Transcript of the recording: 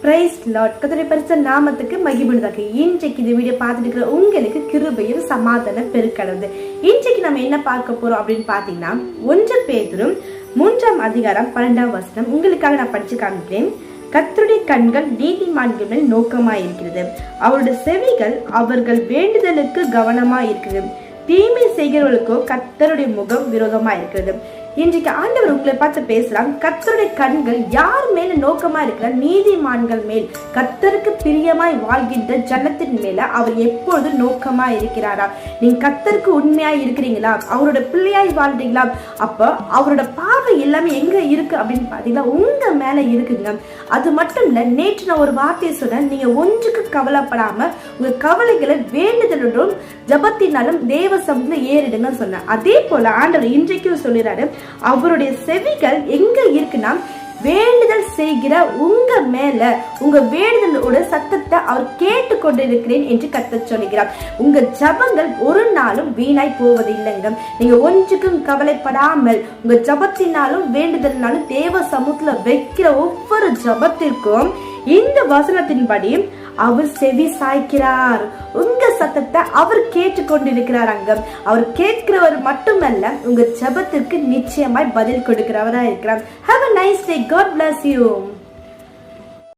Price Lord. கர்த்தருடைய பரிசுத்த நாமத்துக்கு மகிமையுண்டாக. இன்றைக்கு இந்த வீடியோ பார்த்துட்டு இருக்கிற உங்களுக்கு கிருபையும் சமாதானம் பெருக்கடவுது. இன்றைக்கு நம்ம என்ன பார்க்க போறோம் அப்படின்னு பாத்தீங்கன்னா 1 பேதுரு 3:12 உங்களுக்காக நான் படிச்சு காமிக்கிறேன். கர்த்தருடைய கண்கள் நீதிமான்கள் மேல் நோக்கமாய் இருக்கிறது, அவருடைய செவிகள் அவர்கள் வேண்டுதலுக்கு கவனமா இருக்கிறது, தீமை செய்கிறவர்களுக்கோ கர்த்தருடைய முகம் விரோதமா இருக்கிறது. இன்றைக்கு ஆண்டவர் உங்களை பார்த்து பேசலாம். கர்த்தருடைய கண்கள் யார் மேல நோக்கமா இருக்கிறார்? நீதிமான்கள் மேல், கர்த்தருக்கு பிரியமாய் வாழ்கின்ற ஜனத்தின் மேல அவர் எப்பொழுது நோக்கமா இருக்கிறாரா? நீங்க கர்த்தருக்கு உண்மையா இருக்கிறீங்களா? அவரோட பிள்ளையாய் வாழ்றீங்களா? அப்ப அவரோட பார்வை எல்லாமே எங்க இருக்கு அப்படின்னு பாத்தீங்கன்னா உங்க மேல இருக்குங்க. அது மட்டும் இல்ல, நேற்று நான் ஒரு வார்த்தையை சொன்னேன். நீங்க ஒன்றுக்கு கவலைப்படாம உங்க கவலைகளை வேண்டுதலும் ஜபத்தினாலும் தேவ சமூகத்துல ஏறிடுங்க சொன்னேன். அதே போல ஆண்டவர் இன்றைக்கும் சொல்லிறாரு, அவருடைய செவிகள் எங்க இருக்குன்னா வேண்டுதல் செய்கிற உங்க மேல, உங்க வேண்டுதலோட சத்தத்தை அவர் கேட்டு கொண்டிருக்கிறேன் என்று கர்த்தர் சொல்கிறார். உங்க ஜபங்கள் ஒரு நாளும் வீணாய் போவது இல்லைங்க. நீங்க ஒன்றுக்கும் கவலைப்படாமல் உங்க ஜபத்தினாலும் வேண்டுதல்னாலும் தேவ சமூகத்துல வைக்கிற ஒவ்வொரு ஜபத்திற்கும் இந்த வசனத்தின்படி அவர் செவி சாய்க்கிறார். உங்க சத்தத்தை அவர் கேட்டு கொண்டிருக்கிறார். அங்க அவர் கேட்கிறவர் மட்டுமல்ல, உங்க ஜெபத்திற்கு நிச்சயமாய் பதில் கொடுக்கிறவரா இருக்கிறார். Have a nice day. God bless you.